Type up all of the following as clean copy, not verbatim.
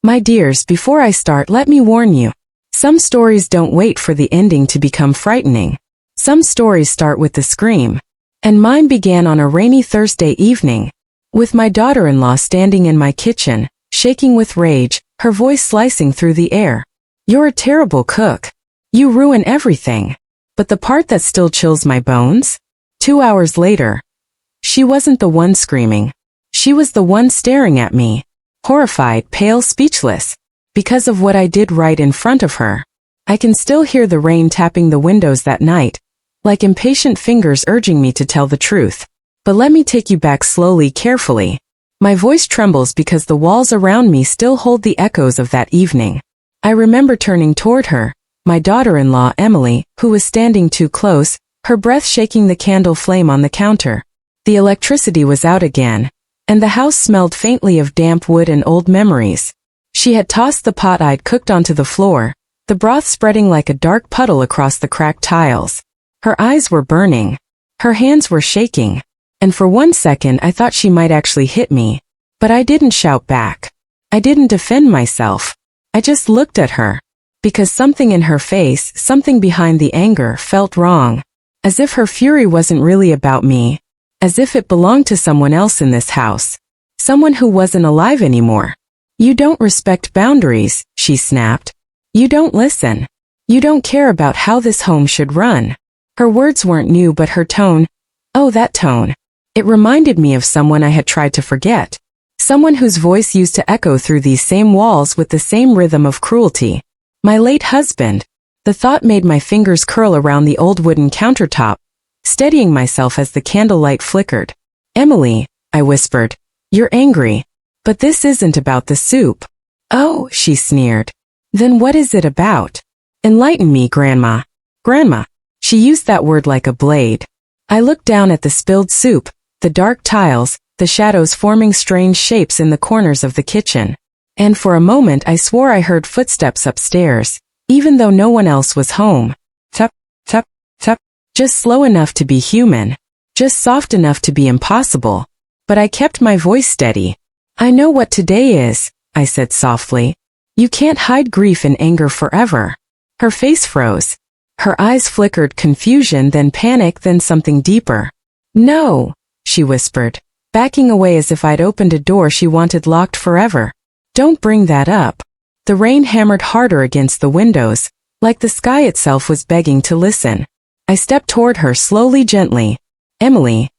My dears, before I start, let me warn you. Some stories don't wait for the ending to become frightening. Some stories start with the scream. And mine began on a rainy Thursday evening, with my daughter-in-law standing in my kitchen, shaking with rage, her voice slicing through the air. "You're a terrible cook. You ruin everything." But the part that still chills my bones? 2 hours later. She wasn't the one screaming. She was the one staring at me. Horrified, pale, speechless. Because of what I did right in front of her. I can still hear the rain tapping the windows that night, like impatient fingers urging me to tell the truth. But let me take you back slowly, carefully. My voice trembles because the walls around me still hold the echoes of that evening. I remember turning toward her, my daughter-in-law Emily, who was standing too close, her breath shaking the candle flame on the counter. The electricity was out again, and the house smelled faintly of damp wood and old memories. She had tossed the pot I'd cooked onto the floor, the broth spreading like a dark puddle across the cracked tiles. Her eyes were burning. Her hands were shaking. And for 1 second I thought she might actually hit me. But I didn't shout back. I didn't defend myself. I just looked at her. Because something in her face, something behind the anger, felt wrong. As if her fury wasn't really about me. As if it belonged to someone else in this house. Someone who wasn't alive anymore. "You don't respect boundaries," she snapped. "You don't listen. You don't care about how this home should run." Her words weren't new, but her tone, oh, that tone. It reminded me of someone I had tried to forget. Someone whose voice used to echo through these same walls with the same rhythm of cruelty. My late husband. The thought made my fingers curl around the old wooden countertop, steadying myself as the candlelight flickered. "Emily," I whispered, "you're angry. But this isn't about the soup." "Oh," she sneered. "Then what is it about? Enlighten me, Grandma." Grandma. She used that word like a blade. I looked down at the spilled soup, the dark tiles, the shadows forming strange shapes in the corners of the kitchen. And for a moment I swore I heard footsteps upstairs, even though no one else was home. Tap, tap, tap. Just slow enough to be human. Just soft enough to be impossible. But I kept my voice steady. "I know what today is," I said softly. "You can't hide grief and anger forever." Her face froze. Her eyes flickered confusion, then panic, then something deeper. "No," she whispered, backing away as if I'd opened a door she wanted locked forever. "Don't bring that up." The rain hammered harder against the windows, like the sky itself was begging to listen. I stepped toward her slowly, gently. "Emily,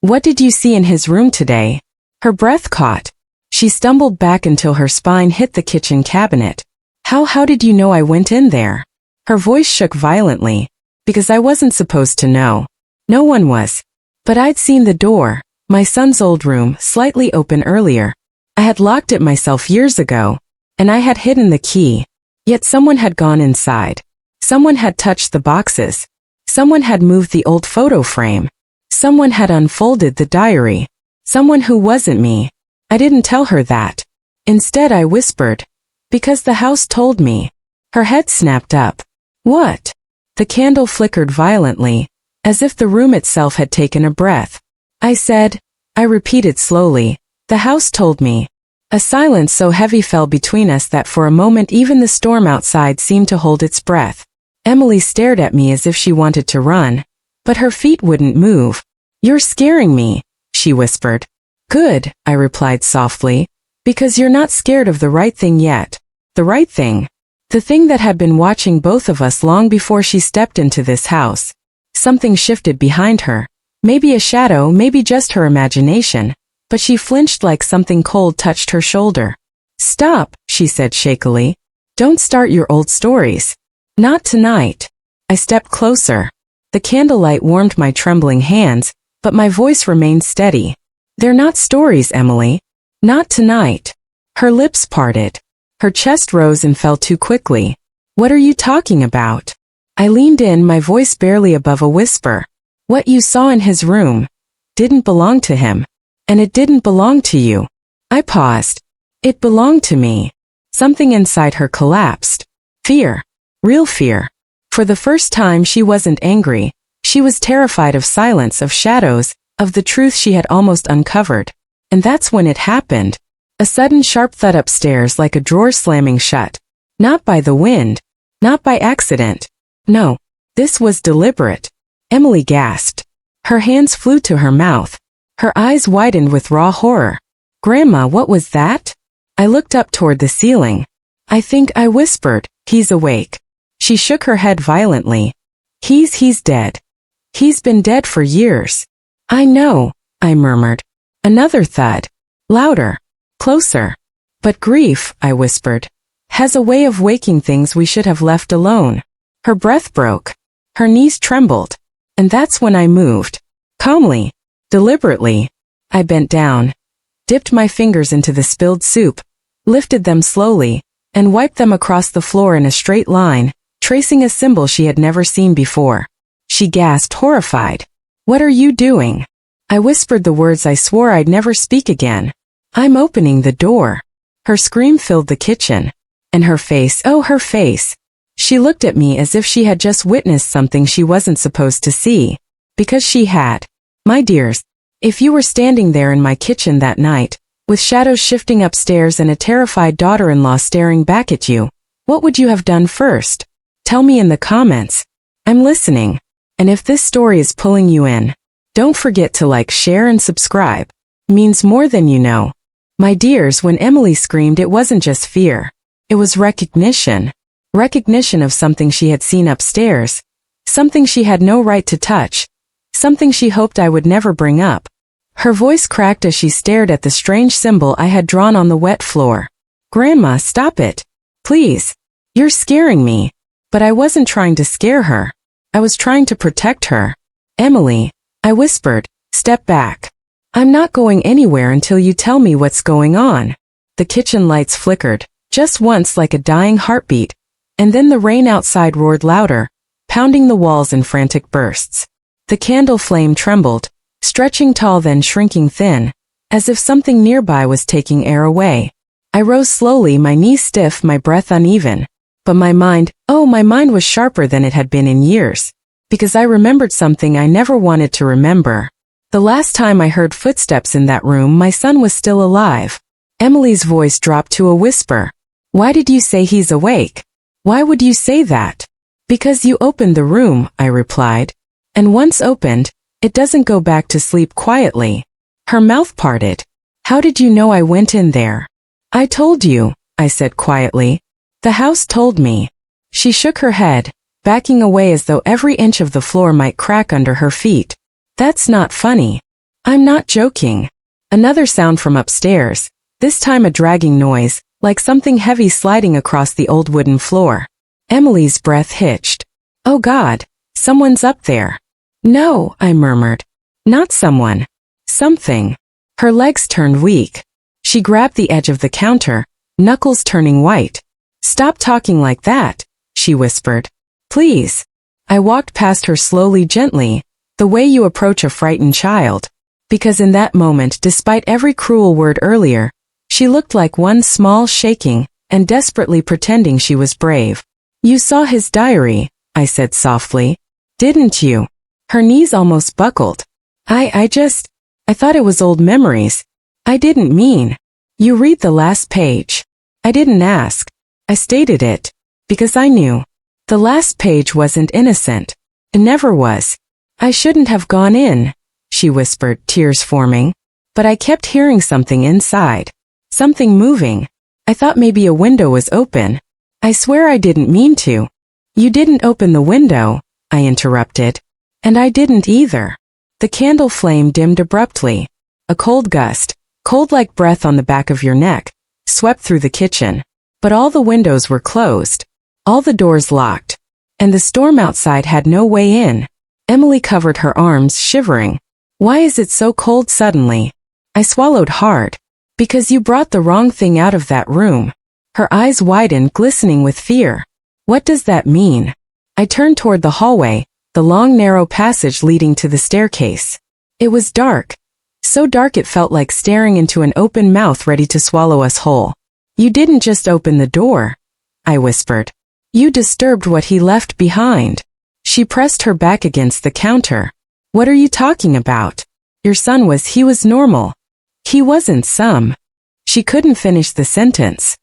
what did you see in his room today?" Her breath caught. She stumbled back until her spine hit the kitchen cabinet. How did you know I went in there?" Her voice shook violently. "Because I wasn't supposed to know. No one was. But I'd seen the door, my son's old room, slightly open earlier. I had locked it myself years ago, and I had hidden the key. Yet someone had gone inside. Someone had touched the boxes. Someone had moved the old photo frame. Someone had unfolded the diary. Someone who wasn't me. I didn't tell her that. Instead I whispered, because the house told me." Her head snapped up. "What?" The candle flickered violently, as if the room itself had taken a breath. I repeated slowly, "The house told me." A silence so heavy fell between us that for a moment even the storm outside seemed to hold its breath. Emily stared at me as if she wanted to run, but her feet wouldn't move. "You're scaring me," she whispered. "Good," I replied softly, "because you're not scared of the right thing yet." The right thing. The thing that had been watching both of us long before she stepped into this house. Something shifted behind her. Maybe a shadow, maybe just her imagination, but she flinched like something cold touched her shoulder. "Stop," she said shakily. "Don't start your old stories. Not tonight." I stepped closer. The candlelight warmed my trembling hands, but my voice remained steady. "They're not stories, Emily. Not tonight." Her lips parted. Her chest rose and fell too quickly. "What are you talking about?" I leaned in, my voice barely above a whisper. "What you saw in his room didn't belong to him. And it didn't belong to you." I paused. "It belonged to me." Something inside her collapsed. Fear. Real fear. For the first time she wasn't angry. She was terrified of silence, of shadows, of the truth she had almost uncovered. And that's when it happened. A sudden sharp thud upstairs like a drawer slamming shut. Not by the wind. Not by accident. No. This was deliberate. Emily gasped. Her hands flew to her mouth. Her eyes widened with raw horror. Grandma, what was that? I looked up toward the ceiling. I whispered, he's awake. She shook her head violently. He's dead. He's been dead for years. I know, I murmured. Another thud. Louder. Closer. But grief, I whispered, has a way of waking things we should have left alone. Her breath broke. Her knees trembled. And that's when I moved. Calmly. Deliberately. I bent down, dipped my fingers into the spilled soup, lifted them slowly, and wiped them across the floor in a straight line, tracing a symbol she had never seen before. She gasped, horrified. What are you doing? I whispered the words I swore I'd never speak again. I'm opening the door. Her scream filled the kitchen. And her face, oh her face. She looked at me as if she had just witnessed something she wasn't supposed to see. Because she had. My dears, if you were standing there in my kitchen that night, with shadows shifting upstairs and a terrified daughter-in-law staring back at you, what would you have done first? Tell me in the comments. I'm listening. And if this story is pulling you in, don't forget to like, share, and subscribe. It means more than you know. My dears, when Emily screamed, it wasn't just fear. It was recognition. Recognition of something she had seen upstairs. Something she had no right to touch. Something she hoped I would never bring up. Her voice cracked as she stared at the strange symbol I had drawn on the wet floor. Grandma, stop it. Please. You're scaring me. But I wasn't trying to scare her. I was trying to protect her. Emily, I whispered, step back. I'm not going anywhere until you tell me what's going on. The kitchen lights flickered, just once like a dying heartbeat, and then the rain outside roared louder, pounding the walls in frantic bursts. The candle flame trembled, stretching tall then shrinking thin, as if something nearby was taking air away. I rose slowly, my knees stiff, my breath uneven. But my mind was sharper than it had been in years. Because I remembered something I never wanted to remember. The last time I heard footsteps in that room, my son was still alive. Emily's voice dropped to a whisper. Why did you say he's awake? Why would you say that? Because you opened the room, I replied. And once opened, it doesn't go back to sleep quietly. Her mouth parted. How did you know I went in there? I told you, I said quietly. The house told me. She shook her head, backing away as though every inch of the floor might crack under her feet. That's not funny. I'm not joking. Another sound from upstairs, this time a dragging noise, like something heavy sliding across the old wooden floor. Emily's breath hitched. Oh God, someone's up there. No, I murmured. Not someone. Something. Her legs turned weak. She grabbed the edge of the counter, knuckles turning white. Stop talking like that, she whispered. Please. I walked past her slowly, gently, the way you approach a frightened child. Because in that moment, despite every cruel word earlier, she looked like one small, shaking, and desperately pretending she was brave. You saw his diary, I said softly. Didn't you? Her knees almost buckled. I thought it was old memories. I didn't mean. You read the last page. I didn't ask. I stated it. Because I knew. The last page wasn't innocent. It never was. I shouldn't have gone in, she whispered, tears forming. But I kept hearing something inside. Something moving. I thought maybe a window was open. I swear I didn't mean to. You didn't open the window, I interrupted. And I didn't either. The candle flame dimmed abruptly. A cold gust, cold like breath on the back of your neck, swept through the kitchen. But all the windows were closed. All the doors locked. And the storm outside had no way in. Emily covered her arms, shivering. Why is it so cold suddenly? I swallowed hard. Because you brought the wrong thing out of that room. Her eyes widened, glistening with fear. What does that mean? I turned toward the hallway, the long narrow passage leading to the staircase. It was dark. So dark it felt like staring into an open mouth ready to swallow us whole. You didn't just open the door, I whispered. You disturbed what he left behind. She pressed her back against the counter. What are you talking about? Your son he was normal. He wasn't some. She couldn't finish the sentence.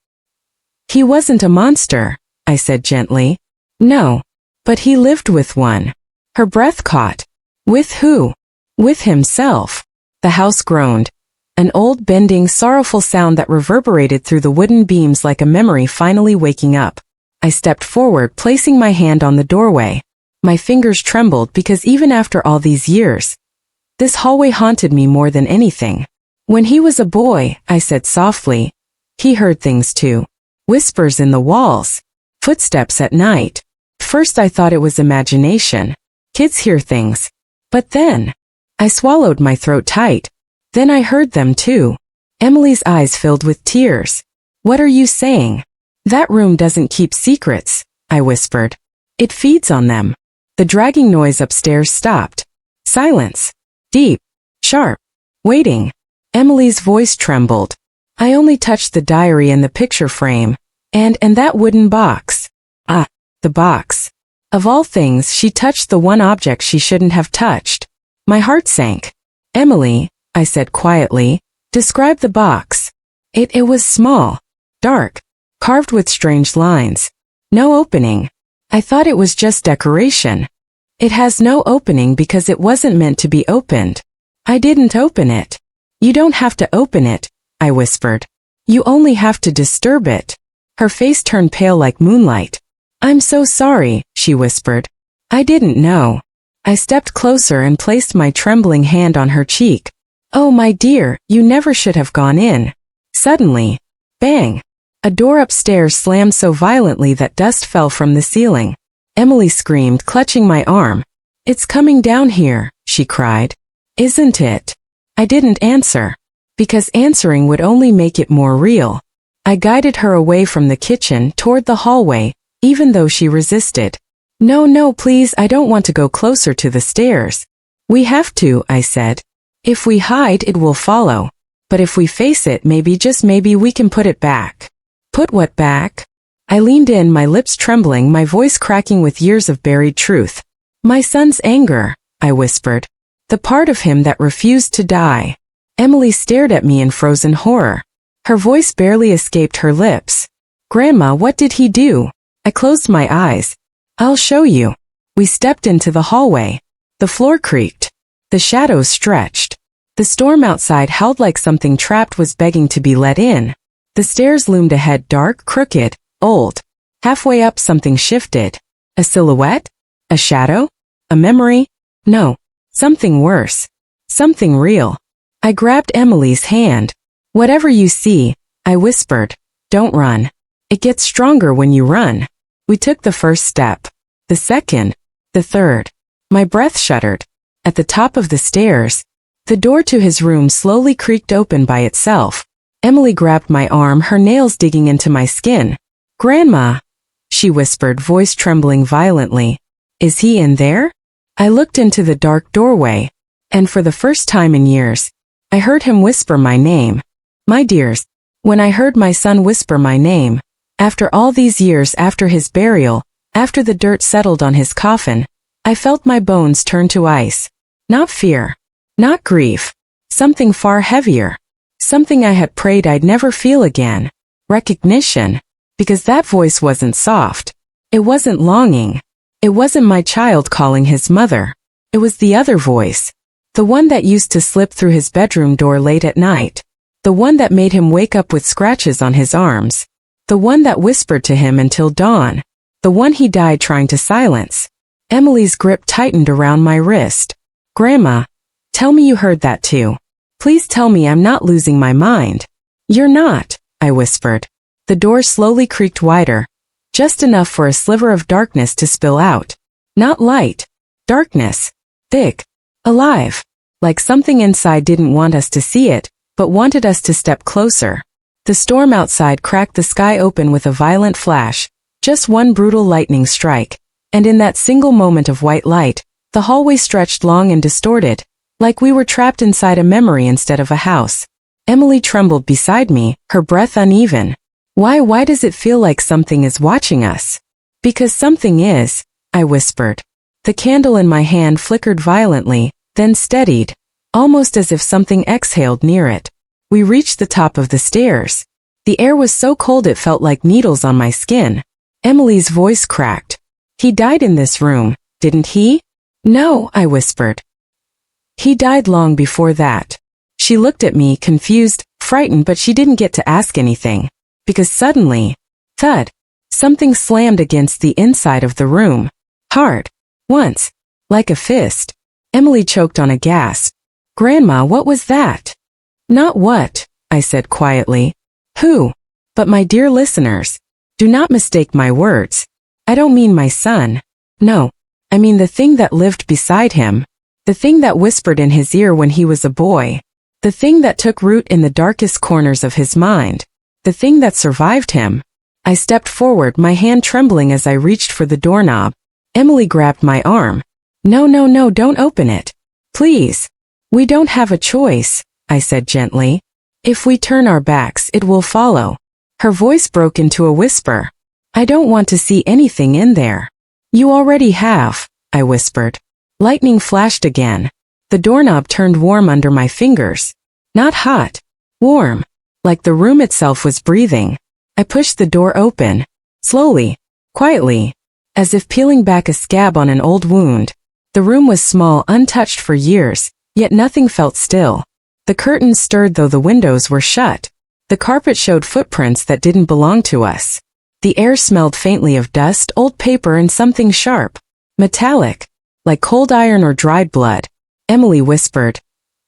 He wasn't a monster, I said gently. No. But he lived with one. Her breath caught. With who? With himself. The house groaned. An old, bending, sorrowful sound that reverberated through the wooden beams like a memory finally waking up. I stepped forward, placing my hand on the doorway. My fingers trembled because even after all these years, this hallway haunted me more than anything. When he was a boy, I said softly, he heard things too. Whispers in the walls. Footsteps at night. First I thought it was imagination. Kids hear things. But then, I swallowed my throat tight. Then I heard them too. Emily's eyes filled with tears. What are you saying? That room doesn't keep secrets, I whispered. It feeds on them. The dragging noise upstairs stopped. Silence. Deep. Sharp. Waiting. Emily's voice trembled. I only touched the diary and the picture frame. And that wooden box. Ah, the box. Of all things, she touched the one object she shouldn't have touched. My heart sank. Emily, I said quietly, describe the box. It was small. Dark. Carved with strange lines. No opening. I thought it was just decoration. It has no opening because it wasn't meant to be opened. I didn't open it. You don't have to open it, I whispered. You only have to disturb it. Her face turned pale like moonlight. I'm so sorry, she whispered. I didn't know. I stepped closer and placed my trembling hand on her cheek. Oh my dear, you never should have gone in. Suddenly, bang! A door upstairs slammed so violently that dust fell from the ceiling. Emily screamed, clutching my arm. It's coming down here, she cried. Isn't it? I didn't answer. Because answering would only make it more real. I guided her away from the kitchen toward the hallway, even though she resisted. No, please, I don't want to go closer to the stairs. We have to, I said. If we hide, it will follow. But if we face it, maybe, just maybe, we can put it back. Put what back? I leaned in, my lips trembling, my voice cracking with years of buried truth. My son's anger, I whispered. The part of him that refused to die. Emily stared at me in frozen horror. Her voice barely escaped her lips. Grandma, what did he do? I closed my eyes. I'll show you. We stepped into the hallway. The floor creaked. The shadows stretched. The storm outside howled like something trapped was begging to be let in. The stairs loomed ahead, dark, crooked, old. Halfway up, something shifted. A silhouette? A shadow? A memory? No. Something worse. Something real. I grabbed Emily's hand. Whatever you see, I whispered, don't run. It gets stronger when you run. We took the first step. The second. The third. My breath shuddered. At the top of the stairs, the door to his room slowly creaked open by itself. Emily grabbed my arm, her nails digging into my skin. Grandma, she whispered, voice trembling violently. Is he in there? I looked into the dark doorway, and for the first time in years, I heard him whisper my name. My dears, when I heard my son whisper my name, after all these years, after his burial, after the dirt settled on his coffin, I felt my bones turn to ice. Not fear. Not grief. Something far heavier. Something I had prayed I'd never feel again. Recognition. Because that voice wasn't soft. It wasn't longing. It wasn't my child calling his mother. It was the other voice. The one that used to slip through his bedroom door late at night. The one that made him wake up with scratches on his arms. The one that whispered to him until dawn. The one he died trying to silence. Emily's grip tightened around my wrist. Grandma, tell me you heard that too. Please tell me I'm not losing my mind. You're not, I whispered. The door slowly creaked wider. Just enough for a sliver of darkness to spill out. Not light. Darkness. Thick. Alive. Like something inside didn't want us to see it, but wanted us to step closer. The storm outside cracked the sky open with a violent flash. Just one brutal lightning strike. And in that single moment of white light, the hallway stretched long and distorted, like we were trapped inside a memory instead of a house. Emily trembled beside me, her breath uneven. Why does it feel like something is watching us? Because something is, I whispered. The candle in my hand flickered violently, then steadied, almost as if something exhaled near it. We reached the top of the stairs. The air was so cold it felt like needles on my skin. Emily's voice cracked. He died in this room, didn't he? No, I whispered. He died long before that. She looked at me, confused, frightened, but she didn't get to ask anything. Because suddenly, thud, something slammed against the inside of the room. Hard. Once. Like a fist. Emily choked on a gasp. Grandma, what was that? Not what, I said quietly. Who? But my dear listeners, do not mistake my words. I don't mean my son. No. I mean the thing that lived beside him. The thing that whispered in his ear when he was a boy. The thing that took root in the darkest corners of his mind. The thing that survived him. I stepped forward, my hand trembling as I reached for the doorknob. Emily grabbed my arm. No, don't open it. Please. We don't have a choice, I said gently. If we turn our backs, it will follow. Her voice broke into a whisper. I don't want to see anything in there. You already have, I whispered. Lightning flashed again. The doorknob turned warm under my fingers. Not hot. Warm. Like the room itself was breathing. I pushed the door open. Slowly. Quietly. As if peeling back a scab on an old wound. The room was small, untouched for years, yet nothing felt still. The curtains stirred though the windows were shut. The carpet showed footprints that didn't belong to us. The air smelled faintly of dust, old paper, and something sharp. Metallic. Like cold iron or dried blood. Emily whispered,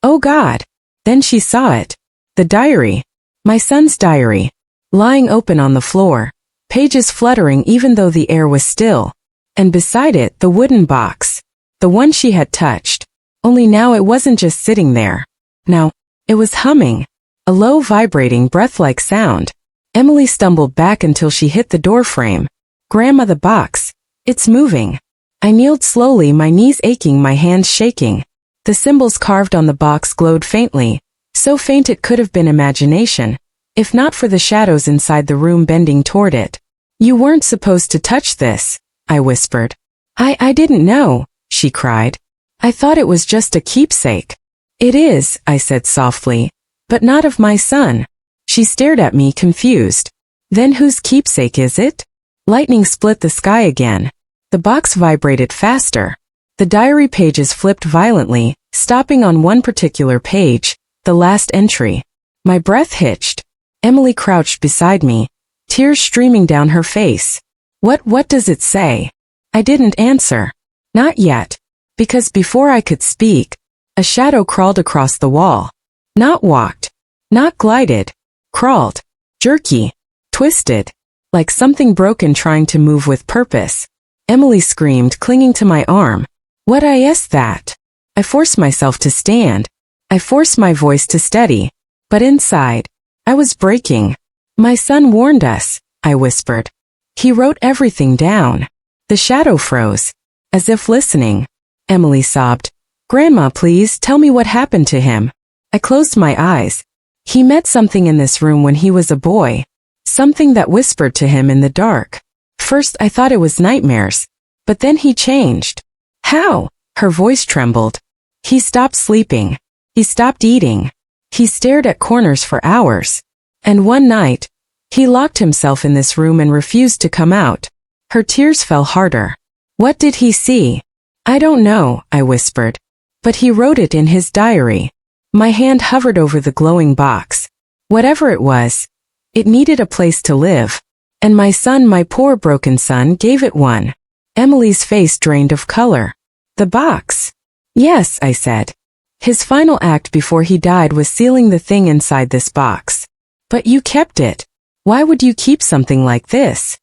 "Oh God." Then she saw it. The diary. My son's diary. Lying open on the floor. Pages fluttering even though the air was still. And beside it, the wooden box. The one she had touched. Only now it wasn't just sitting there. Now, it was humming. A low, vibrating, breath-like sound. Emily stumbled back until she hit the doorframe. Grandma, the box. It's moving. I kneeled slowly, my knees aching, my hands shaking. The symbols carved on the box glowed faintly. So faint it could have been imagination, if not for the shadows inside the room bending toward it. You weren't supposed to touch this, I whispered. I didn't know, she cried. I thought it was just a keepsake. It is, I said softly, but not of my son. She stared at me, confused. Then whose keepsake is it? Lightning split the sky again. The box vibrated faster. The diary pages flipped violently, stopping on one particular page, the last entry. My breath hitched. Emily crouched beside me, tears streaming down her face. What does it say? I didn't answer. Not yet. Because before I could speak, a shadow crawled across the wall. Not walked. Not glided. Crawled. Jerky. Twisted. Like something broken trying to move with purpose. Emily screamed, clinging to my arm. What is that? I forced myself to stand. I forced my voice to steady. But inside, I was breaking. My son warned us, I whispered. He wrote everything down. The shadow froze. As if listening. Emily sobbed. Grandma, please tell me what happened to him. I closed my eyes. He met something in this room when he was a boy. Something that whispered to him in the dark. First I thought it was nightmares. But then he changed. How? Her voice trembled. He stopped sleeping. He stopped eating. He stared at corners for hours. And one night, he locked himself in this room and refused to come out. Her tears fell harder. What did he see? I don't know, I whispered. But he wrote it in his diary. My hand hovered over the glowing box. Whatever it was, it needed a place to live. And my son, my poor broken son, gave it one. Emily's face drained of color. The box. Yes, I said. His final act before he died was sealing the thing inside this box. But you kept it. Why would you keep something like this?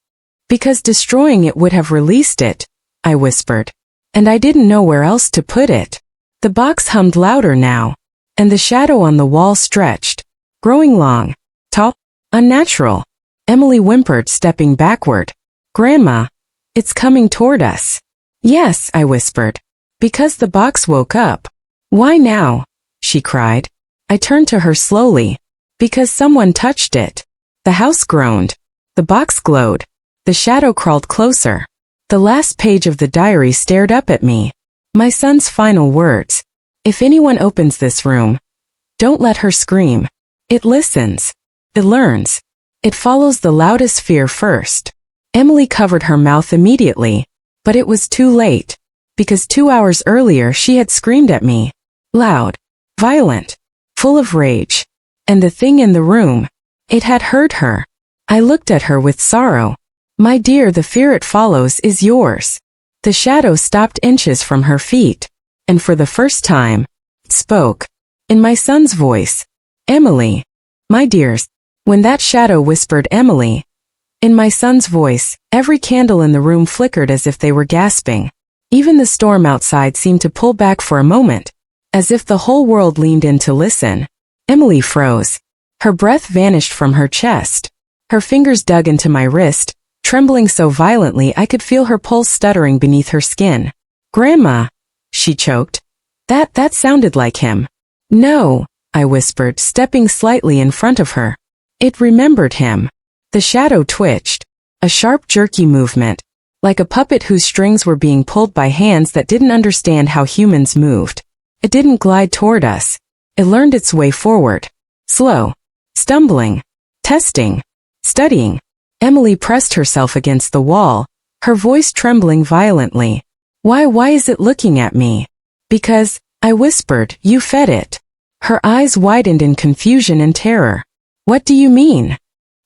Because destroying it would have released it, I whispered. And I didn't know where else to put it. The box hummed louder now. And the shadow on the wall stretched. Growing long. Tall. Unnatural. Emily whimpered, stepping backward. Grandma. It's coming toward us. Yes, I whispered. Because the box woke up. Why now? She cried. I turned to her slowly. Because someone touched it. The house groaned. The box glowed. The shadow crawled closer. The last page of the diary stared up at me. My son's final words. If anyone opens this room, don't let her scream. It listens. It learns. It follows the loudest fear first. Emily covered her mouth immediately, but it was too late, because 2 hours earlier she had screamed at me. Loud, violent, full of rage. And the thing in the room, it had heard her. I looked at her with sorrow. My dear, the fear it follows is yours. The shadow stopped inches from her feet, and for the first time, it spoke. In my son's voice. Emily. My dears. When that shadow whispered Emily, in my son's voice, every candle in the room flickered as if they were gasping. Even the storm outside seemed to pull back for a moment, as if the whole world leaned in to listen. Emily froze. Her breath vanished from her chest. Her fingers dug into my wrist, trembling so violently I could feel her pulse stuttering beneath her skin. Grandma, she choked. That sounded like him. No, I whispered, stepping slightly in front of her. It remembered him. The shadow twitched. A sharp, jerky movement, like a puppet whose strings were being pulled by hands that didn't understand how humans moved. It didn't glide toward us. It learned its way forward. Slow. Stumbling. Testing. Studying. Emily pressed herself against the wall, her voice trembling violently. Why is it looking at me? Because, I whispered, you fed it. Her eyes widened in confusion and terror. What do you mean?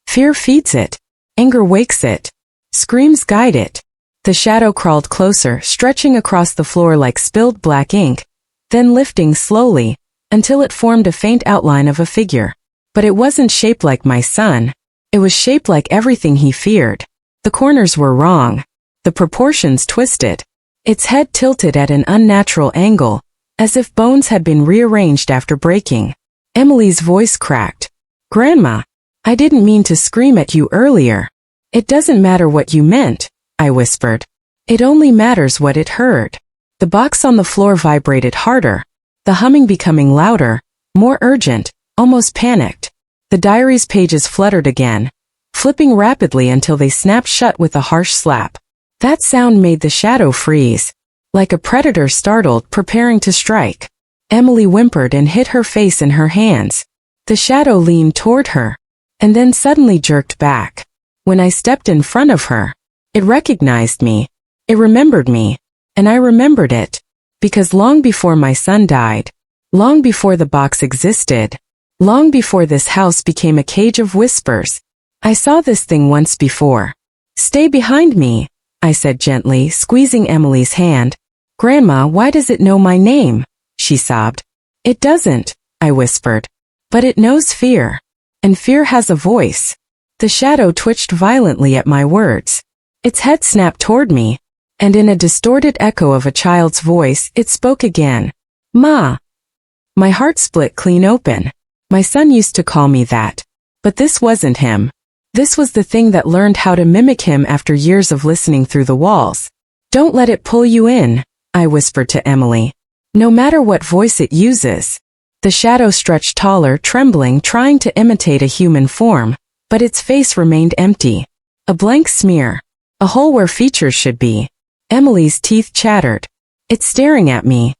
Fear feeds it. Anger wakes it. Screams guide it. The shadow crawled closer, stretching across the floor like spilled black ink, then lifting slowly, until it formed a faint outline of a figure. But it wasn't shaped like my son. It was shaped like everything he feared. The corners were wrong. The proportions twisted. Its head tilted at an unnatural angle, as if bones had been rearranged after breaking. Emily's voice cracked. Grandma, I didn't mean to scream at you earlier. It doesn't matter what you meant, I whispered. It only matters what it heard. The box on the floor vibrated harder, the humming becoming louder, more urgent, almost panicked. The diary's pages fluttered again, flipping rapidly until they snapped shut with a harsh slap. That sound made the shadow freeze, like a predator startled, preparing to strike. Emily whimpered and hid her face in her hands. The shadow leaned toward her, and then suddenly jerked back. When I stepped in front of her, it recognized me. It remembered me, and I remembered it, because long before my son died, long before the box existed, long before this house became a cage of whispers, I saw this thing once before. Stay behind me, I said gently, squeezing Emily's hand. Grandma, why does it know my name? She sobbed. It doesn't, I whispered. But it knows fear. And fear has a voice. The shadow twitched violently at my words. Its head snapped toward me, and in a distorted echo of a child's voice, it spoke again. Ma. My heart split clean open. My son used to call me that. But this wasn't him. This was the thing that learned how to mimic him after years of listening through the walls. Don't let it pull you in, I whispered to Emily. No matter what voice it uses. The shadow stretched taller, trembling, trying to imitate a human form, but its face remained empty. A blank smear. A hole where features should be. Emily's teeth chattered. It's staring at me.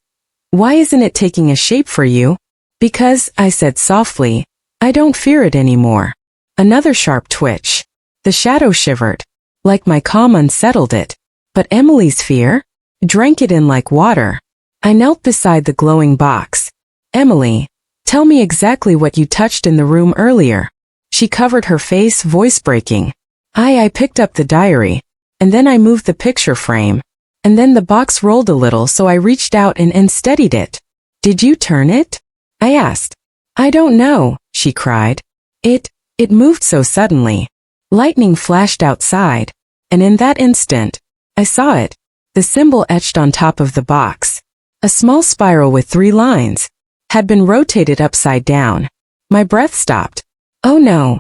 Why isn't it taking a shape for you? Because, I said softly, I don't fear it anymore. Another sharp twitch. The shadow shivered. Like my calm unsettled it. But Emily's fear? Drank it in like water. I knelt beside the glowing box. Emily, tell me exactly what you touched in the room earlier. She covered her face, voice breaking. I picked up the diary. And then I moved the picture frame. And then the box rolled a little, so I reached out and steadied it. Did you turn it? I asked. I don't know, she cried. It moved so suddenly. Lightning flashed outside. And in that instant, I saw it. The symbol etched on top of the box. A small spiral with 3 lines. Had been rotated upside down. My breath stopped. Oh no.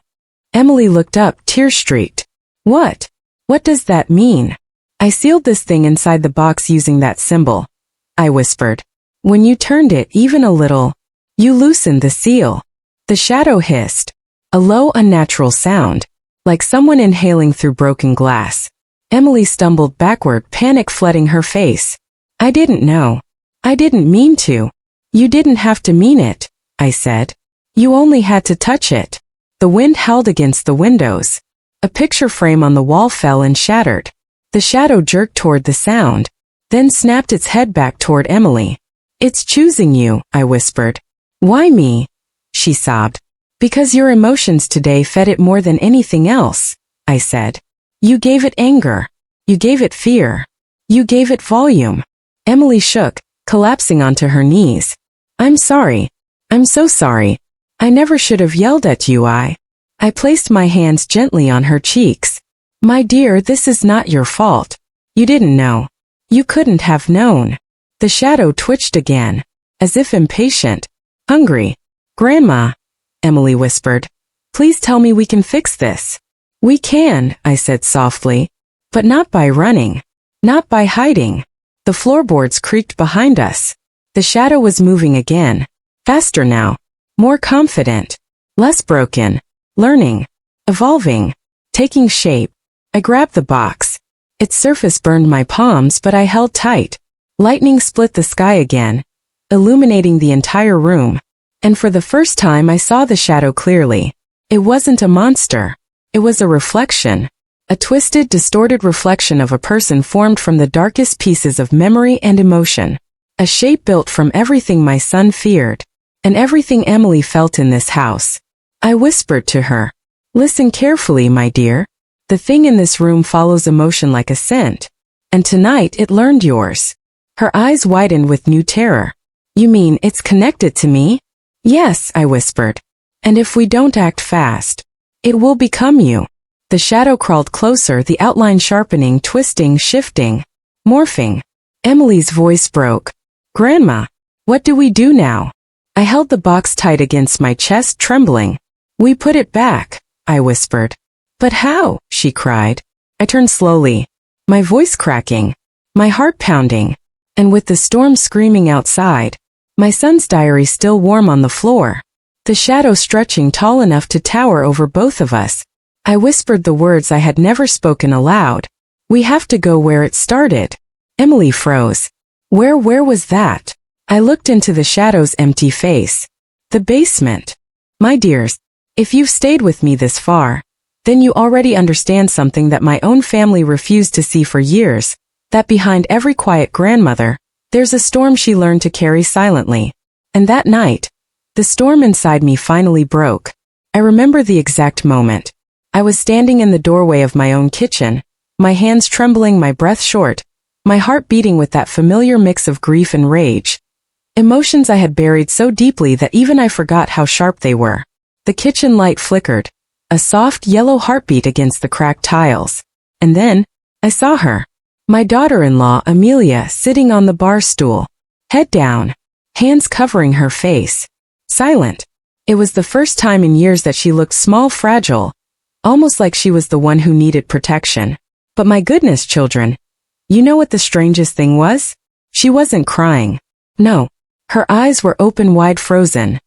Emily looked up, tear-streaked. What? What does that mean? I sealed this thing inside the box using that symbol. I whispered. When you turned it even a little, you loosened the seal. The shadow hissed. A low, unnatural sound, like someone inhaling through broken glass. Emily stumbled backward, panic flooding her face. I didn't know. I didn't mean to. You didn't have to mean it, I said. You only had to touch it. The wind howled against the windows. A picture frame on the wall fell and shattered. The shadow jerked toward the sound, then snapped its head back toward Emily. It's choosing you, I whispered. Why me? She sobbed. Because your emotions today fed it more than anything else, I said. You gave it anger. You gave it fear. You gave it volume. Emily shook, collapsing onto her knees. I'm sorry. I'm so sorry. I never should have yelled at you. I placed my hands gently on her cheeks. My dear, this is not your fault. You didn't know. You couldn't have known. The shadow twitched again, as if impatient. Hungry. Grandma, Emily whispered. Please tell me we can fix this. We can, I said softly. But not by running. Not by hiding. The floorboards creaked behind us. The shadow was moving again. Faster now. More confident. Less broken. Learning. Evolving. Taking shape. I grabbed the box. Its surface burned my palms, but I held tight. Lightning split the sky again, illuminating the entire room. And for the first time I saw the shadow clearly. It wasn't a monster. It was a reflection. A twisted, distorted reflection of a person formed from the darkest pieces of memory and emotion. A shape built from everything my son feared, and everything Emily felt in this house. I whispered to her. Listen carefully, my dear. The thing in this room follows emotion like a scent. And tonight it learned yours. Her eyes widened with new terror. You mean it's connected to me? Yes, I whispered. And if we don't act fast, it will become you. The shadow crawled closer, the outline sharpening, twisting, shifting, morphing. Emily's voice broke. Grandma, what do we do now? I held the box tight against my chest, trembling. We put it back, I whispered. But how? She cried. I turned slowly, my voice cracking, my heart pounding, and with the storm screaming outside, my son's diary still warm on the floor, the shadow stretching tall enough to tower over both of us. I whispered the words I had never spoken aloud. We have to go where it started. Emily froze. Where was that? I looked into the shadow's empty face. The basement. My dears, if you've stayed with me this far, then you already understand something that my own family refused to see for years, that behind every quiet grandmother, there's a storm she learned to carry silently. And that night, the storm inside me finally broke. I remember the exact moment. I was standing in the doorway of my own kitchen, my hands trembling, my breath short, my heart beating with that familiar mix of grief and rage. Emotions I had buried so deeply that even I forgot how sharp they were. The kitchen light flickered, a soft yellow heartbeat against the cracked tiles. And then, I saw her. My daughter-in-law, Amelia, sitting on the bar stool, head down, hands covering her face. Silent. It was the first time in years that she looked small, fragile, almost like she was the one who needed protection. But my goodness, children, you know what the strangest thing was? She wasn't crying. No. Her eyes were open wide, frozen,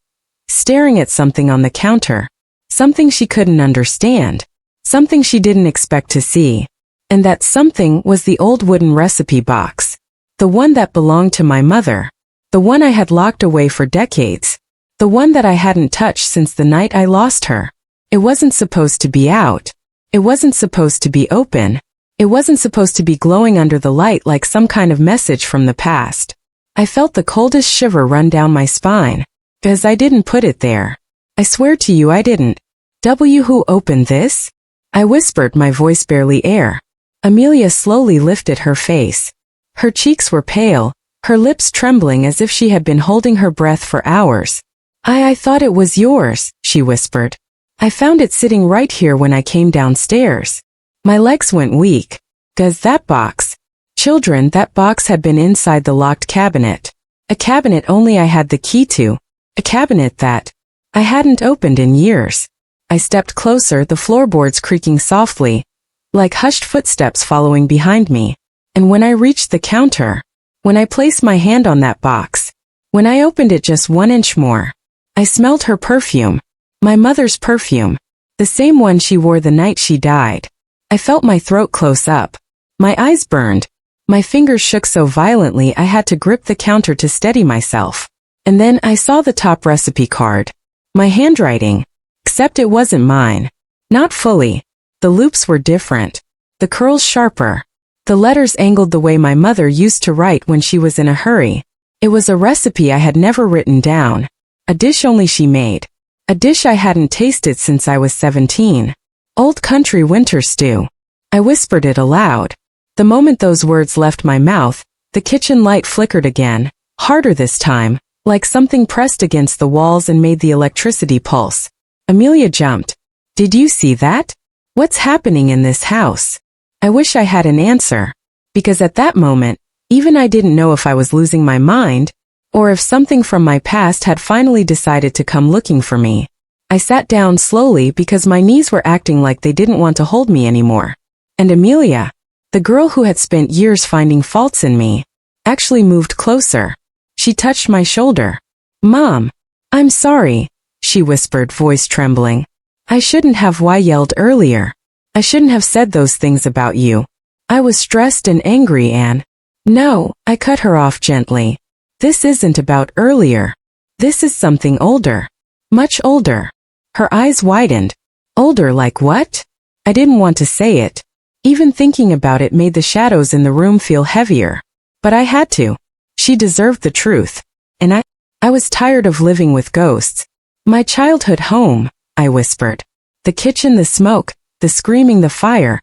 staring at something on the counter. Something she couldn't understand. Something she didn't expect to see. And that something was the old wooden recipe box. The one that belonged to my mother. The one I had locked away for decades. The one that I hadn't touched since the night I lost her. It wasn't supposed to be out. It wasn't supposed to be open. It wasn't supposed to be glowing under the light like some kind of message from the past. I felt the coldest shiver run down my spine. Because I didn't put it there. I swear to you I didn't. Who opened this? I whispered, my voice barely air. Amelia slowly lifted her face. Her cheeks were pale, her lips trembling as if she had been holding her breath for hours. I thought it was yours, she whispered. I found it sitting right here when I came downstairs. My legs went weak. Does that box? Children, that box had been inside the locked cabinet. A cabinet only I had the key to. A cabinet that I hadn't opened in years. I stepped closer, the floorboards creaking softly, like hushed footsteps following behind me. And when I reached the counter, when I placed my hand on that box, when I opened it just 1 inch more, I smelled her perfume. My mother's perfume. The same one she wore the night she died. I felt my throat close up. My eyes burned. My fingers shook so violently I had to grip the counter to steady myself. And then I saw the top recipe card. My handwriting. Except it wasn't mine. Not fully. The loops were different. The curls sharper. The letters angled the way my mother used to write when she was in a hurry. It was a recipe I had never written down. A dish only she made. A dish I hadn't tasted since I was 17. Old country winter stew. I whispered it aloud. The moment those words left my mouth, the kitchen light flickered again, harder this time, like something pressed against the walls and made the electricity pulse. Amelia jumped. Did you see that? What's happening in this house? I wish I had an answer. Because at that moment, even I didn't know if I was losing my mind, or if something from my past had finally decided to come looking for me. I sat down slowly because my knees were acting like they didn't want to hold me anymore. And Amelia, the girl who had spent years finding faults in me, actually moved closer. She touched my shoulder. Mom, I'm sorry, she whispered, voice trembling. I shouldn't have yelled earlier. I shouldn't have said those things about you. I was stressed and angry and... No, I cut her off gently. This isn't about earlier. This is something older. Much older. Her eyes widened. Older like what? I didn't want to say it. Even thinking about it made the shadows in the room feel heavier. But I had to. She deserved the truth. And I was tired of living with ghosts. My childhood home, I whispered. The kitchen, the smoke, the screaming, the fire.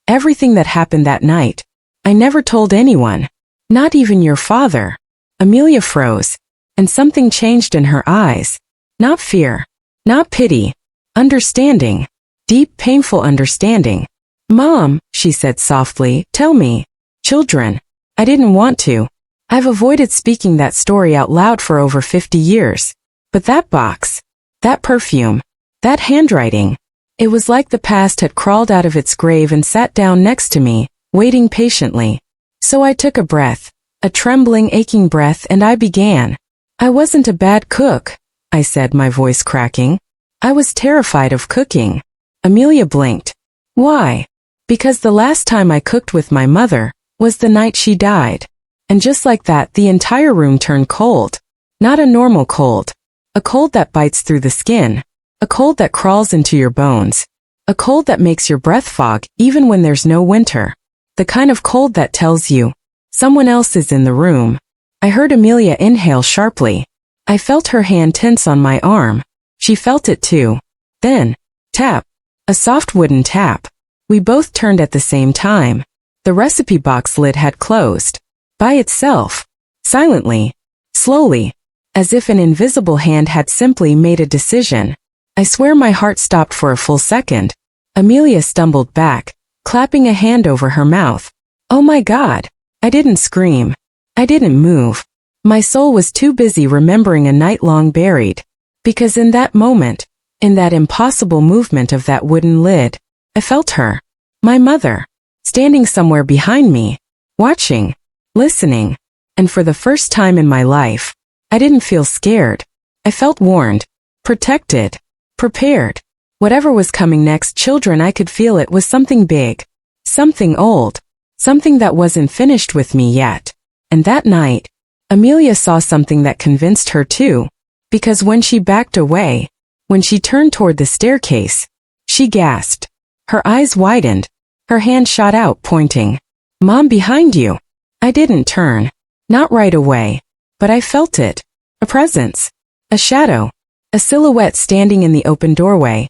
Everything that happened that night. I never told anyone. Not even your father. Amelia froze. And something changed in her eyes. Not fear. Not pity. Understanding. Deep, painful understanding. Mom, she said softly, tell me. Children. I didn't want to. I've avoided speaking that story out loud for over 50 years. But that box. That perfume. That handwriting. It was like the past had crawled out of its grave and sat down next to me, waiting patiently. So I took a breath. A trembling, aching breath, and I began. I wasn't a bad cook, I said, my voice cracking. I was terrified of cooking. Amelia blinked. Why? Because the last time I cooked with my mother was the night she died. And just like that, the entire room turned cold. Not a normal cold. A cold that bites through the skin. A cold that crawls into your bones. A cold that makes your breath fog even when there's no winter. The kind of cold that tells you someone else is in the room. I heard Amelia inhale sharply. I felt her hand tense on my arm. She felt it too. Then, tap. A soft wooden tap. We both turned at the same time. The recipe box lid had closed. By itself. Silently. Slowly. As if an invisible hand had simply made a decision. I swear my heart stopped for a full second. Amelia stumbled back, clapping a hand over her mouth. Oh my God. I didn't scream. I didn't move. My soul was too busy remembering a night long buried. Because in that moment, in that impossible movement of that wooden lid, I felt her. My mother. Standing somewhere behind me. Watching. Listening. And for the first time in my life, I didn't feel scared. I felt warned. Protected. Prepared. Whatever was coming next, children, I could feel it was something big. Something old. Something that wasn't finished with me yet. And that night, Amelia saw something that convinced her too. Because when she backed away, when she turned toward the staircase, she gasped. Her eyes widened. Her hand shot out, pointing. Mom, behind you. I didn't turn. Not right away. But I felt it. A presence. A shadow. A silhouette standing in the open doorway.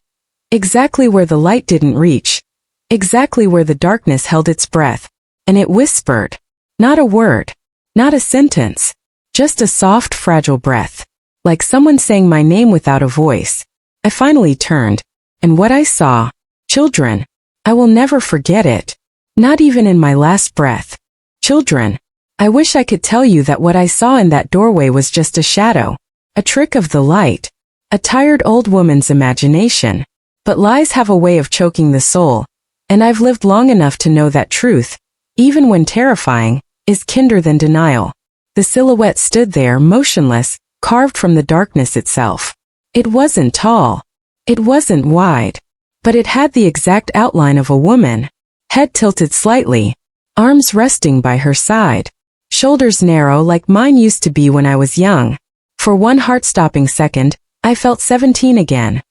Exactly where the light didn't reach. Exactly where the darkness held its breath. And it whispered. Not a word. Not a sentence. Just a soft, fragile breath. Like someone saying my name without a voice. I finally turned. And what I saw. Children. I will never forget it. Not even in my last breath. Children. I wish I could tell you that what I saw in that doorway was just a shadow. A trick of the light. A tired old woman's imagination. But lies have a way of choking the soul. And I've lived long enough to know that truth, even when terrifying, is kinder than denial. The silhouette stood there, motionless, carved from the darkness itself. It wasn't tall. It wasn't wide. But it had the exact outline of a woman. Head tilted slightly. Arms resting by her side. Shoulders narrow like mine used to be when I was young. For one heart-stopping second, I felt 17 again,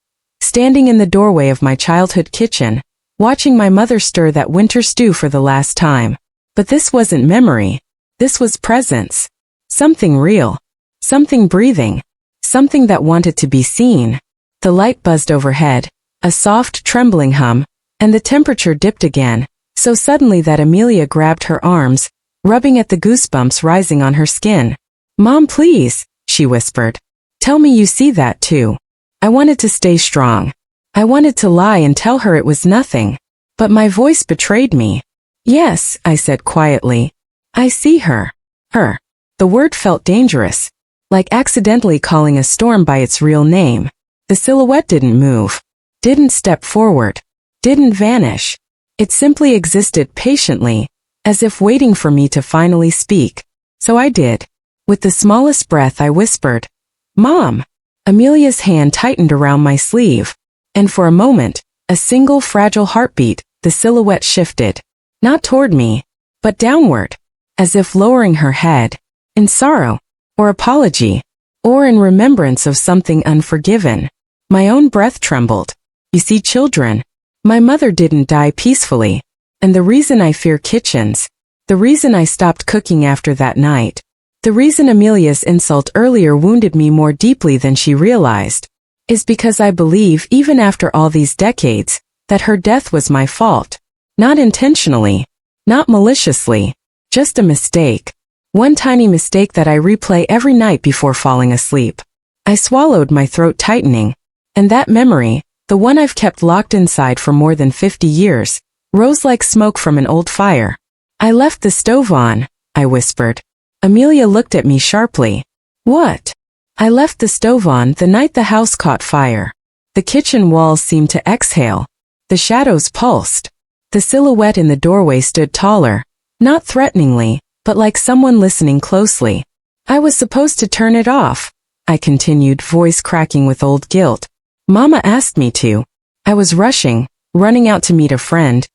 standing in the doorway of my childhood kitchen, watching my mother stir that winter stew for the last time. But this wasn't memory. This was presence. Something real. Something breathing. Something that wanted to be seen. The light buzzed overhead, a soft, trembling hum, and the temperature dipped again, so suddenly that Amelia grabbed her arms, rubbing at the goosebumps rising on her skin. "Mom, please," she whispered. "Tell me you see that too." I wanted to stay strong. I wanted to lie and tell her it was nothing. But my voice betrayed me. "Yes," I said quietly. "I see her." Her. The word felt dangerous, like accidentally calling a storm by its real name. The silhouette didn't move, didn't step forward, didn't vanish. It simply existed patiently, as if waiting for me to finally speak. So I did. With the smallest breath I whispered, "Mom." Amelia's hand tightened around my sleeve, and for a moment, a single fragile heartbeat, the silhouette shifted. Not toward me, but downward, as if lowering her head, in sorrow, or apology, or in remembrance of something unforgiven. My own breath trembled. You see, children, my mother didn't die peacefully, and the reason I fear kitchens, the reason I stopped cooking after that night, the reason Amelia's insult earlier wounded me more deeply than she realized, is because I believe, even after all these decades, that her death was my fault. Not intentionally, not maliciously, just a mistake. One tiny mistake that I replay every night before falling asleep. I swallowed, my throat tightening, and that memory, the one I've kept locked inside for more than 50 years, rose like smoke from an old fire. "I left the stove on," I whispered. Amelia looked at me sharply. "What?" "I left the stove on the night the house caught fire." The kitchen walls seemed to exhale. The shadows pulsed. The silhouette in the doorway stood taller, not threateningly, but like someone listening closely. "I was supposed to turn it off," I continued, voice cracking with old guilt. "Mama asked me to. I was rushing, running out to meet a friend,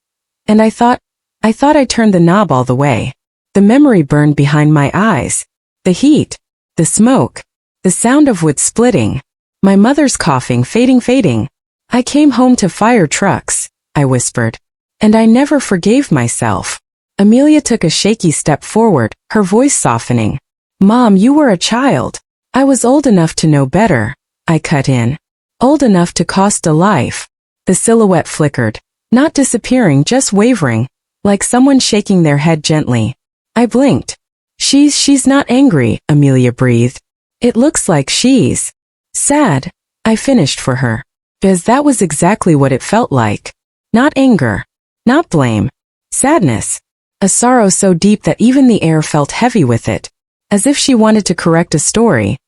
and I thought I turned the knob all the way." The memory burned behind my eyes. The heat, the smoke, the sound of wood splitting, my mother's coughing fading. "I came home to fire trucks," I whispered, "and I never forgave myself." Amelia took a shaky step forward, her voice softening. "Mom, you were a child." "I was old enough to know better," I cut in. "Old enough to cost a life." The silhouette flickered, not disappearing, just wavering, like someone shaking their head gently. I blinked. She's not angry," Amelia breathed. "It looks like she's sad," I finished for her. Because that was exactly what it felt like. Not anger, not blame, sadness. A sorrow so deep that even the air felt heavy with it, as if she wanted to correct a story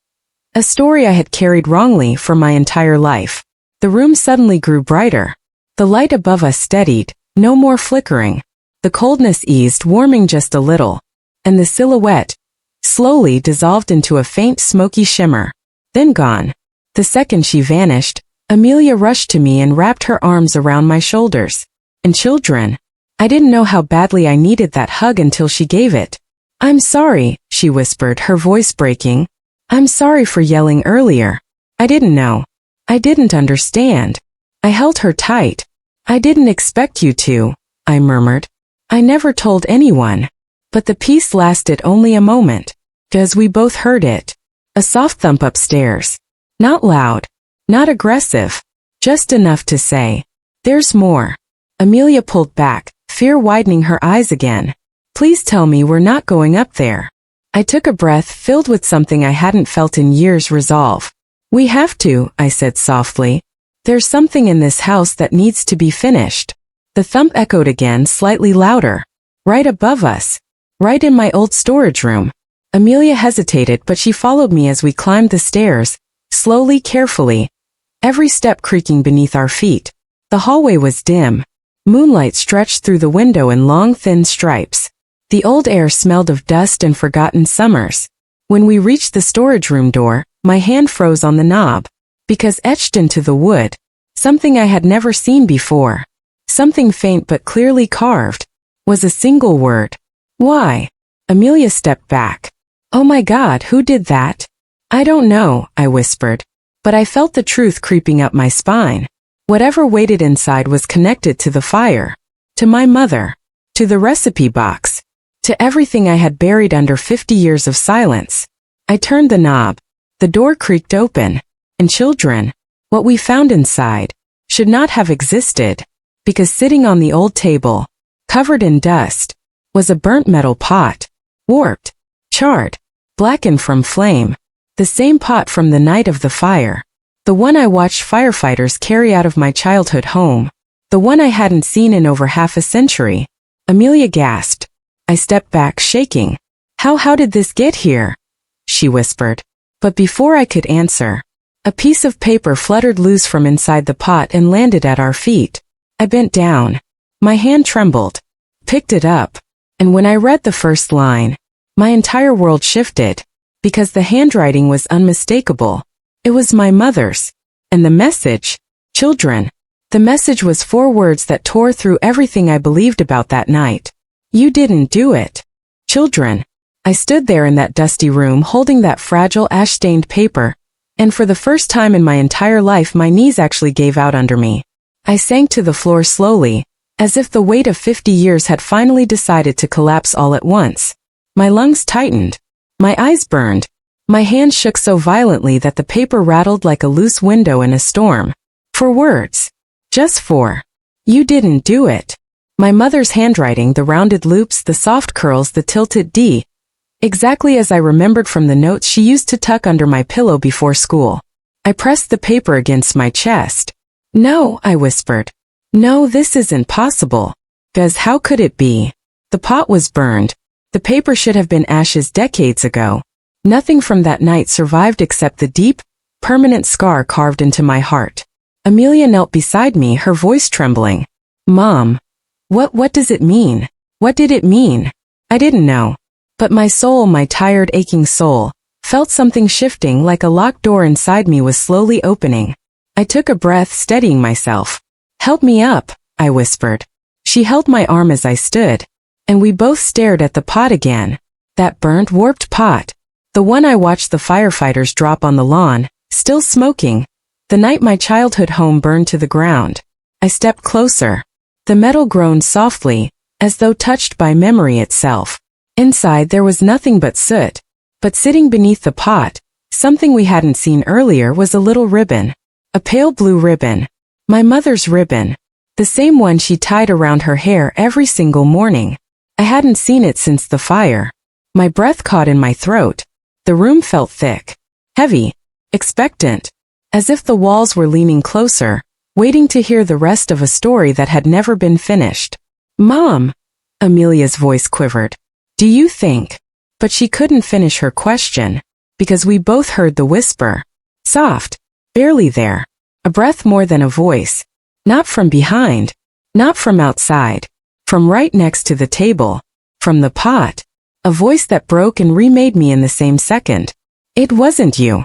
I had carried wrongly for my entire life. The room suddenly grew brighter. The light above us steadied, no more flickering. The coldness eased, warming just a little, and the silhouette slowly dissolved into a faint smoky shimmer, then gone. The second she vanished, Amelia rushed to me and wrapped her arms around my shoulders. And children, I didn't know how badly I needed that hug until she gave it. "I'm sorry," she whispered, her voice breaking. "I'm sorry for yelling earlier. I didn't know. I didn't understand." I held her tight. "I didn't expect you to," I murmured. "I never told anyone." But the peace lasted only a moment, because we both heard it. A soft thump upstairs. Not loud, not aggressive, just enough to say, "There's more." Amelia pulled back, fear widening her eyes again. "Please tell me we're not going up there." I took a breath, filled with something I hadn't felt in years, resolve. "We have to," I said softly. "There's something in this house that needs to be finished." The thump echoed again, slightly louder. Right above us. Right in my old storage room. Amelia hesitated, but she followed me as we climbed the stairs, slowly, carefully, every step creaking beneath our feet. The hallway was dim. Moonlight stretched through the window in long, thin stripes. The old air smelled of dust and forgotten summers. When we reached the storage room door, my hand froze on the knob, because etched into the wood, something I had never seen before, something faint but clearly carved, was a single word. "Why?" Amelia stepped back. "Oh my God, who did that?" "I don't know," I whispered. but I felt the truth creeping up my spine. Whatever waited inside was connected to the fire, to my mother, to the recipe box, to everything I had buried under 50 years of silence. I turned the knob. The door creaked open. And children, what we found inside, should not have existed, because sitting on the old table, covered in dust, was a burnt metal pot, warped, charred, blackened from flame, the same pot from the night of the fire. The one I watched firefighters carry out of my childhood home. The one I hadn't seen in over half a century. Amelia gasped. I stepped back, shaking. How did this get here?" she whispered. But before I could answer, a piece of paper fluttered loose from inside the pot and landed at our feet. I bent down. My hand trembled. Picked it up. And when I read the first line, my entire world shifted, because the handwriting was unmistakable. It was my mother's. And the message, "Children." The message was 4 words that tore through everything I believed about that night. "You didn't do it. Children." I stood there in that dusty room holding that fragile ash-stained paper, and for the first time in my entire life my knees actually gave out under me. I sank to the floor slowly, as if the weight of 50 years had finally decided to collapse all at once. My lungs tightened. My eyes burned. My hand shook so violently that the paper rattled like a loose window in a storm. 4 words. Just 4. "You didn't do it." My mother's handwriting, the rounded loops, the soft curls, the tilted D. Exactly as I remembered from the notes she used to tuck under my pillow before school. I pressed the paper against my chest. "No," I whispered. "No, this isn't possible. Because how could it be? The pot was burned. The paper should have been ashes decades ago. Nothing from that night survived except the deep, permanent scar carved into my heart." Amelia knelt beside me, her voice trembling. "Mom, what does it mean? What did it mean?" I didn't know. But my soul, my tired, aching soul, felt something shifting, like a locked door inside me was slowly opening. I took a breath, steadying myself. "Help me up," I whispered. She held my arm as I stood, and we both stared at the pot again. That burnt, warped pot. The one I watched the firefighters drop on the lawn, still smoking. The night my childhood home burned to the ground. I stepped closer. The metal groaned softly, as though touched by memory itself. Inside there was nothing but soot. But sitting beneath the pot, something we hadn't seen earlier, was a little ribbon. A pale blue ribbon. My mother's ribbon. The same one she tied around her hair every single morning. I hadn't seen it since the fire. My breath caught in my throat. The room felt thick, heavy, expectant, as if the walls were leaning closer, waiting to hear the rest of a story that had never been finished. "Mom," Amelia's voice quivered. "Do you think?" But she couldn't finish her question, because we both heard the whisper. Soft, barely there. A breath more than a voice. Not from behind. Not from outside. From right next to the table. From the pot. A voice that broke and remade me in the same second. "It wasn't you."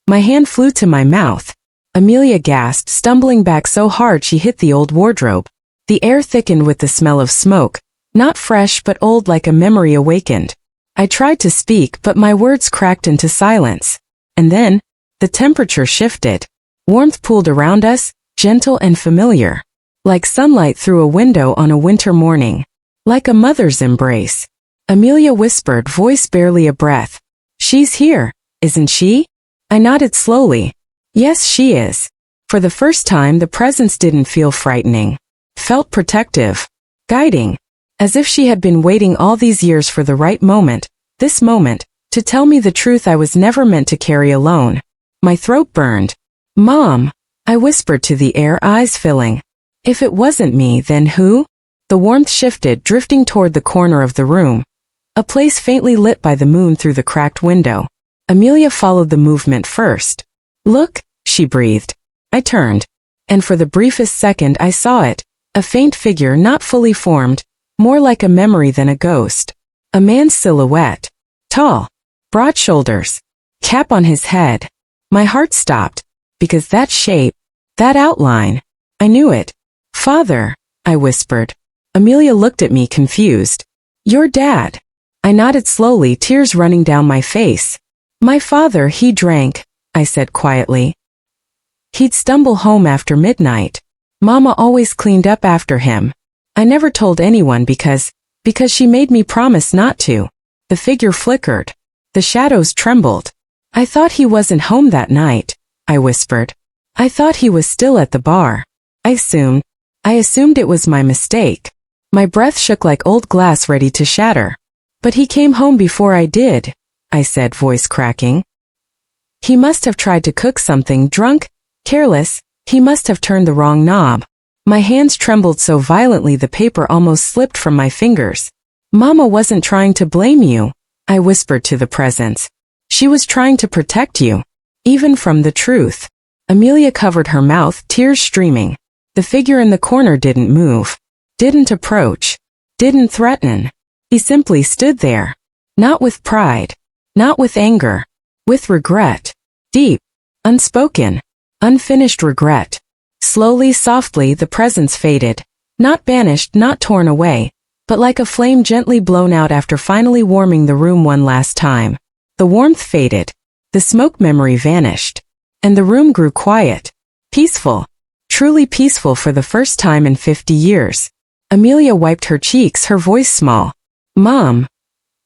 My hand flew to my mouth. Amelia gasped, stumbling back so hard she hit the old wardrobe. The air thickened with the smell of smoke, not fresh but old, like a memory awakened. I tried to speak, but my words cracked into silence. And then, the temperature shifted. Warmth pooled around us, gentle and familiar. Like sunlight through a window on a winter morning. Like a mother's embrace. Amelia whispered, voice barely a breath. "She's here, isn't she?" I nodded slowly. "Yes, she is." For the first time, the presence didn't feel frightening. Felt protective. Guiding. As if she had been waiting all these years for the right moment, this moment, to tell me the truth I was never meant to carry alone. My throat burned. "Mom," I whispered to the air, eyes filling. If it wasn't me, then who? The warmth shifted, drifting toward the corner of the room. A place faintly lit by the moon through the cracked window. Amelia followed the movement first. "Look," she breathed. I turned. And for the briefest second I saw it. A faint figure, not fully formed, more like a memory than a ghost. A man's silhouette. Tall. Broad shoulders. Cap on his head. My heart stopped. Because that shape, that outline, I knew it. "Father," I whispered. Amelia looked at me, confused. "Your dad." I nodded slowly, tears running down my face. "My father, he drank," I said quietly. He'd stumble home after midnight. Mama always cleaned up after him. I never told anyone because she made me promise not to. The figure flickered. The shadows trembled. I thought he wasn't home that night, I whispered. I thought he was still at the bar. I assumed it was my mistake. My breath shook like old glass ready to shatter. But he came home before I did, I said, voice cracking. He must have tried to cook something, drunk, careless. He must have turned the wrong knob. My hands trembled so violently the paper almost slipped from my fingers. Mama wasn't trying to blame you, I whispered to the presence. She was trying to protect you, even from the truth. Amelia covered her mouth, tears streaming. The figure in the corner didn't move, didn't approach, didn't threaten. He simply stood there. Not with pride, not with anger, with regret. Deep, unspoken, unfinished regret. Slowly, softly, the presence faded. Not banished, not torn away, but like a flame gently blown out after finally warming the room one last time. The warmth faded. The smoke memory vanished. And the room grew quiet. Peaceful. Truly peaceful for the first time in 50 years. Amelia wiped her cheeks, her voice small. Mom,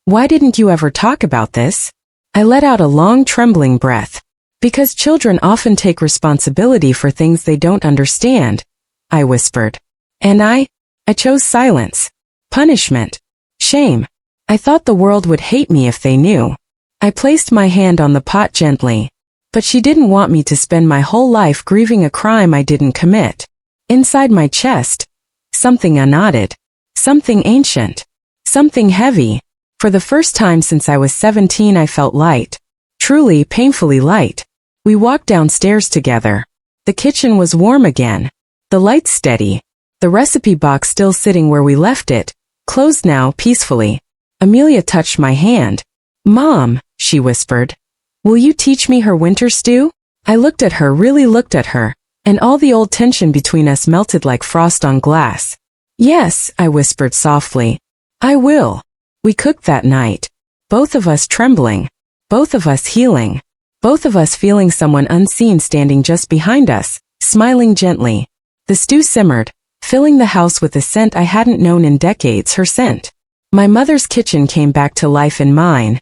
why didn't you ever talk about this? I let out a long, trembling breath. Because children often take responsibility for things they don't understand, I whispered. And I chose silence. Punishment. Shame. I thought the world would hate me if they knew. I placed my hand on the pot gently. But she didn't want me to spend my whole life grieving a crime I didn't commit. Inside my chest, something unknotted. Something ancient. Something heavy. For the first time since I was 17 I felt light. Truly, painfully light. We walked downstairs together. The kitchen was warm again. The lights steady. The recipe box still sitting where we left it, closed now, peacefully. Amelia touched my hand. Mom, she whispered. Will you teach me her winter stew? I looked at her, really looked at her, and all the old tension between us melted like frost on glass. Yes, I whispered softly. I will. We cooked that night. Both of us trembling. Both of us healing. Both of us feeling someone unseen standing just behind us, smiling gently. The stew simmered, filling the house with a scent I hadn't known in decades, her scent. My mother's kitchen came back to life in mine.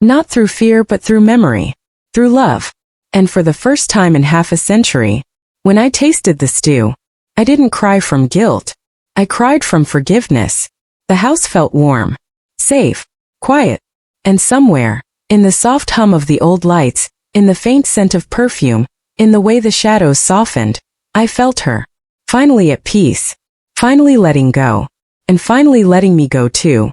Not through fear but through memory. Through love. And for the first time in half a century, when I tasted the stew, I didn't cry from guilt. I cried from forgiveness. The house felt warm, safe, quiet, and somewhere, in the soft hum of the old lights, in the faint scent of perfume, in the way the shadows softened, I felt her. Finally at peace. Finally letting go. And finally letting me go too.